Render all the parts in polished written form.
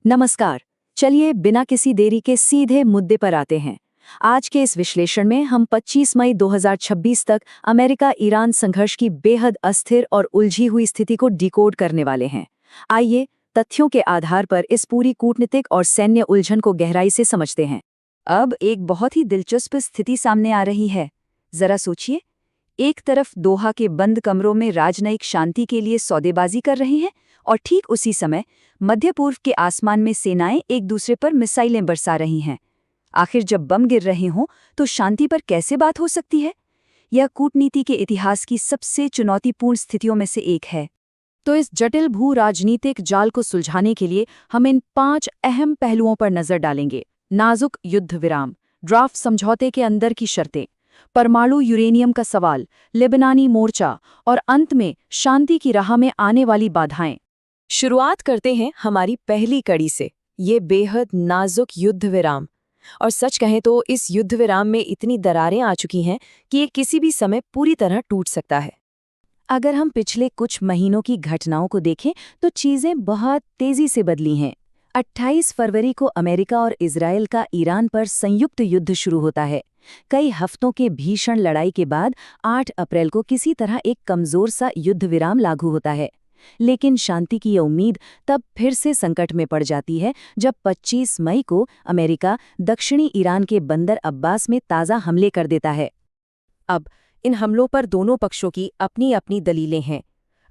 नमस्कार। चलिए बिना किसी देरी के सीधे मुद्दे पर आते हैं। आज के इस विश्लेषण में हम 25 मई 2026 तक अमेरिका ईरान संघर्ष की बेहद अस्थिर और उलझी हुई स्थिति को डिकोड करने वाले हैं। आइए तथ्यों के आधार पर इस पूरी कूटनीतिक और सैन्य उलझन को गहराई से समझते हैं। अब एक बहुत ही दिलचस्प स्थिति सामने आ रही है। जरा सोचिए, एक तरफ दोहा के बंद कमरों में राजनयिक शांति के लिए सौदेबाजी कर रही हैं और ठीक उसी समय मध्य पूर्व के आसमान में सेनाएं एक दूसरे पर मिसाइलें बरसा रही हैं। आखिर जब बम गिर रहे हों तो शांति पर कैसे बात हो सकती है? यह कूटनीति के इतिहास की सबसे चुनौतीपूर्ण स्थितियों में से एक है। तो इस जटिल भू राजनीतिक जाल को सुलझाने के लिए हम इन 5 अहम पहलुओं पर नजर डालेंगे। नाजुक युद्ध विराम, ड्राफ्ट समझौते के अंदर की शर्तें, परमाणु यूरेनियम का सवाल, लेबनानी मोर्चा और अंत में शांति की राह में आने वाली बाधाएं। शुरुआत करते हैं हमारी पहली कड़ी से, ये बेहद नाजुक युद्ध विराम। और सच कहें तो इस युद्ध विराम में इतनी दरारें आ चुकी हैं कि ये किसी भी समय पूरी तरह टूट सकता है। अगर हम पिछले कुछ महीनों की घटनाओं को देखें तो चीजें बहुत तेजी से बदली हैं। 28 फरवरी को अमेरिका और इजरायल का ईरान पर संयुक्त युद्ध शुरू होता है। कई हफ्तों के भीषण लड़ाई के बाद 8 अप्रैल को किसी तरह एक कमजोर सा युद्ध विराम लागू होता है। लेकिन शांति की यह उम्मीद तब फिर से संकट में पड़ जाती है जब 25 मई को अमेरिका दक्षिणी ईरान के बंदर अब्बास में ताज़ा हमले कर देता है। अब इन हमलों पर दोनों पक्षों की अपनी अपनी दलीलें हैं।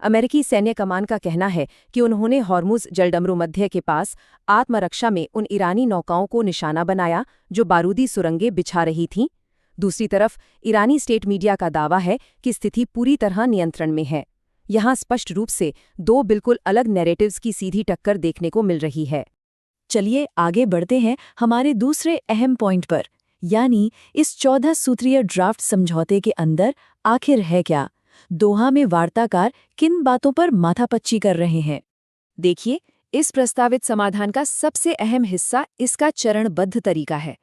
अमेरिकी सैन्य कमान का कहना है कि उन्होंने हॉर्मुज जलडमरू मध्य के पास आत्मरक्षा में उन ईरानी नौकाओं को निशाना बनाया जो बारूदी सुरंगें बिछा रही थीं। दूसरी तरफ ईरानी स्टेट मीडिया का दावा है कि स्थिति पूरी तरह नियंत्रण में है। यहाँ स्पष्ट रूप से दो बिल्कुल अलग नैरेटिव्स की सीधी टक्कर देखने को मिल रही है। चलिए आगे बढ़ते हैं हमारे दूसरे अहम पॉइंट पर, यानी इस 14 सूत्रीय ड्राफ्ट समझौते के अंदर आखिर है क्या? दोहा में वार्ताकार किन बातों पर माथापच्ची कर रहे हैं? देखिए, इस प्रस्तावित समाधान का सबसे अहम हिस्सा इसका चरणबद्ध तरीका है।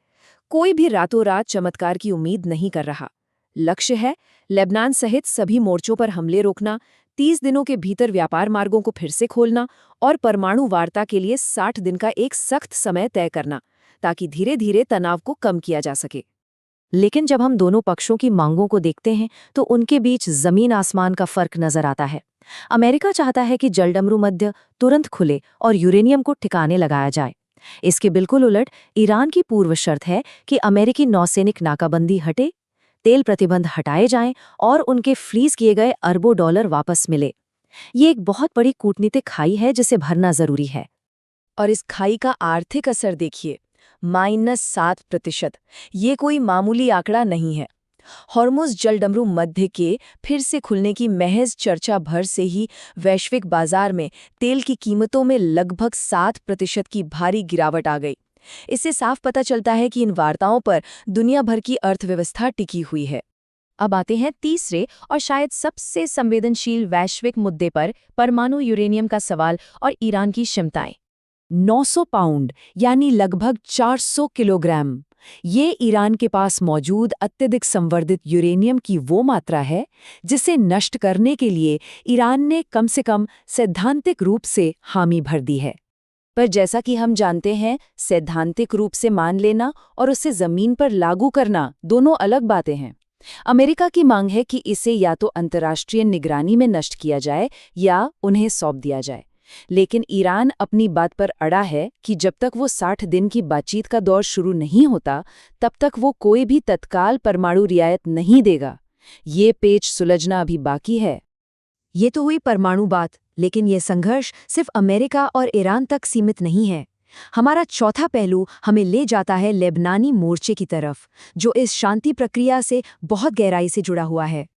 कोई भी रातों रात चमत्कार की उम्मीद नहीं कर रहा। लक्ष्य है लेबनान सहित सभी मोर्चों पर हमले रोकना, 30 दिनों के भीतर व्यापार मार्गों को फिर से खोलना और परमाणु वार्ता के लिए 60 दिन का एक सख्त समय तय करना, ताकि धीरे धीरे तनाव को कम किया जा सके। लेकिन जब हम दोनों पक्षों की मांगों को देखते हैं तो उनके बीच जमीन आसमान का फर्क नजर आता है। अमेरिका चाहता है कि जलडमरू मध्य तुरंत खुले और यूरेनियम को ठिकाने लगाया जाए। इसके बिल्कुल उलट ईरान की पूर्व शर्त है कि अमेरिकी नौसैनिक नाकाबंदी हटे, तेल प्रतिबंध हटाए जाएं और उनके फ्रीज किए गए अरबों डॉलर वापस मिले। ये एक बहुत बड़ी कूटनीतिक खाई है जिसे भरना जरूरी है। और इस खाई का आर्थिक असर देखिए, -7%। ये कोई मामूली आंकड़ा नहीं है। हॉर्मुज जलडमरू मध्य के फिर से खुलने की महज चर्चा भर से ही वैश्विक बाजार में तेल की कीमतों में लगभग 7% की भारी गिरावट आ गई। इससे साफ पता चलता है कि इन वार्ताओं पर दुनिया भर की अर्थव्यवस्था टिकी हुई है। अब आते हैं तीसरे और शायद सबसे संवेदनशील वैश्विक मुद्दे पर, परमाणु यूरेनियम का सवाल और ईरान की क्षमताएं। 900 पाउंड यानी लगभग 400 किलोग्राम, ये ईरान के पास मौजूद अत्यधिक संवर्धित यूरेनियम की वो मात्रा है जिसे नष्ट करने के लिए ईरान ने कम से कम सैद्धांतिक रूप से हामी भर दी है। पर जैसा कि हम जानते हैं, सैद्धांतिक रूप से मान लेना और उसे जमीन पर लागू करना दोनों अलग बातें हैं। अमेरिका की मांग है कि इसे या तो अंतर्राष्ट्रीय निगरानी में नष्ट किया जाए या उन्हें सौंप दिया जाए। लेकिन ईरान अपनी बात पर अड़ा है कि जब तक वो 60 दिन की बातचीत का दौर शुरू नहीं होता, तब तक वो कोई भी तत्काल परमाणु रियायत नहीं देगा। ये पेच सुलझना अभी बाकी है। ये तो हुई परमाणु बात, लेकिन ये संघर्ष सिर्फ अमेरिका और ईरान तक सीमित नहीं है। हमारा चौथा पहलू हमें ले जाता है लेबनानी मोर्चे की तरफ, जो इस शांति प्रक्रिया से बहुत गहराई से जुड़ा हुआ है।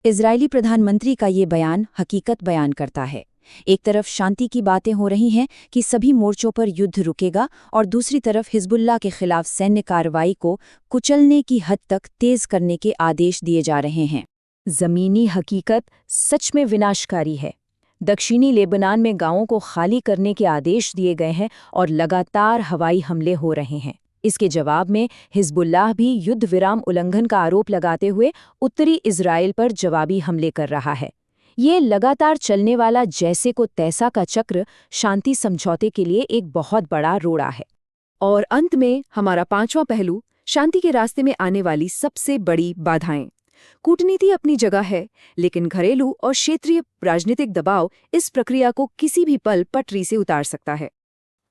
इजरायली प्रधानमंत्री का ये बयान हकीकत बयान करता है। एक तरफ शांति की बातें हो रही हैं कि सभी मोर्चों पर युद्ध रुकेगा, और दूसरी तरफ हिजबुल्लाह के खिलाफ सैन्य कार्रवाई को कुचलने की हद तक तेज करने के आदेश दिए जा रहे हैं। जमीनी हकीकत सच में विनाशकारी है। दक्षिणी लेबनान में गांवों को खाली करने के आदेश दिए गए हैं और लगातार हवाई हमले हो रहे हैं। इसके जवाब में हिजबुल्लाह भी युद्ध विराम उल्लंघन का आरोप लगाते हुए उत्तरी इजराइल पर जवाबी हमले कर रहा है। ये लगातार चलने वाला जैसे को तैसा का चक्र शांति समझौते के लिए एक बहुत बड़ा रोड़ा है। और अंत में हमारा पांचवा पहलू, शांति के रास्ते में आने वाली सबसे बड़ी बाधाएं। कूटनीति अपनी जगह है, लेकिन घरेलू और क्षेत्रीय राजनीतिक दबाव इस प्रक्रिया को किसी भी पल पटरी से उतार सकता है।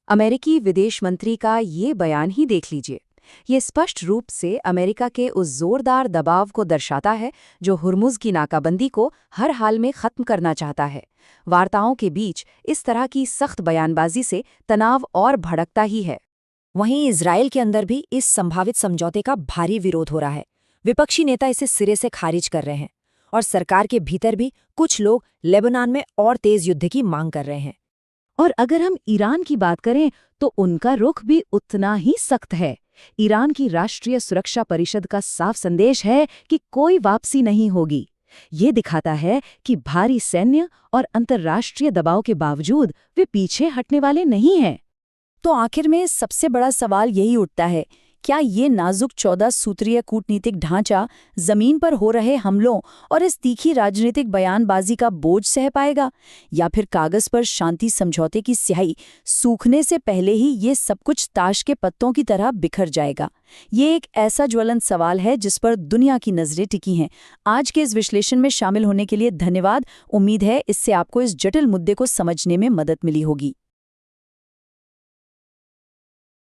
अमेरिकी विदेश मंत्री का ये बयान ही देख लीजिए। ये स्पष्ट रूप से अमेरिका के उस जोरदार दबाव को दर्शाता है जो हुर्मुज़ की नाकाबंदी को हर हाल में खत्म करना चाहता है। वार्ताओं के बीच इस तरह की सख्त बयानबाजी से तनाव और भड़कता ही है। वहीं इजराइल के अंदर भी इस संभावित समझौते का भारी विरोध हो रहा है। विपक्षी नेता इसे सिरे से खारिज कर रहे हैं और सरकार के भीतर भी कुछ लोग लेबनान में और तेज युद्ध की मांग कर रहे हैं। और अगर हम ईरान की बात करें तो उनका रुख भी उतना ही सख्त है। ईरान की राष्ट्रीय सुरक्षा परिषद का साफ संदेश है कि कोई वापसी नहीं होगी। ये दिखाता है कि भारी सैन्य और अंतर्राष्ट्रीय दबाव के बावजूद वे पीछे हटने वाले नहीं हैं। तो आखिर में सबसे बड़ा सवाल यही उठता है, क्या ये नाजुक 14 सूत्रीय कूटनीतिक ढांचा जमीन पर हो रहे हमलों और इस तीखी राजनीतिक बयानबाजी का बोझ सह पाएगा, या फिर कागज पर शांति समझौते की स्याही सूखने से पहले ही ये सब कुछ ताश के पत्तों की तरह बिखर जाएगा? ये एक ऐसा ज्वलंत सवाल है जिस पर दुनिया की नजरें टिकी हैं। आज के इस विश्लेषण में शामिल होने के लिए धन्यवाद। उम्मीद है इससे आपको इस जटिल मुद्दे को समझने में मदद मिली होगी।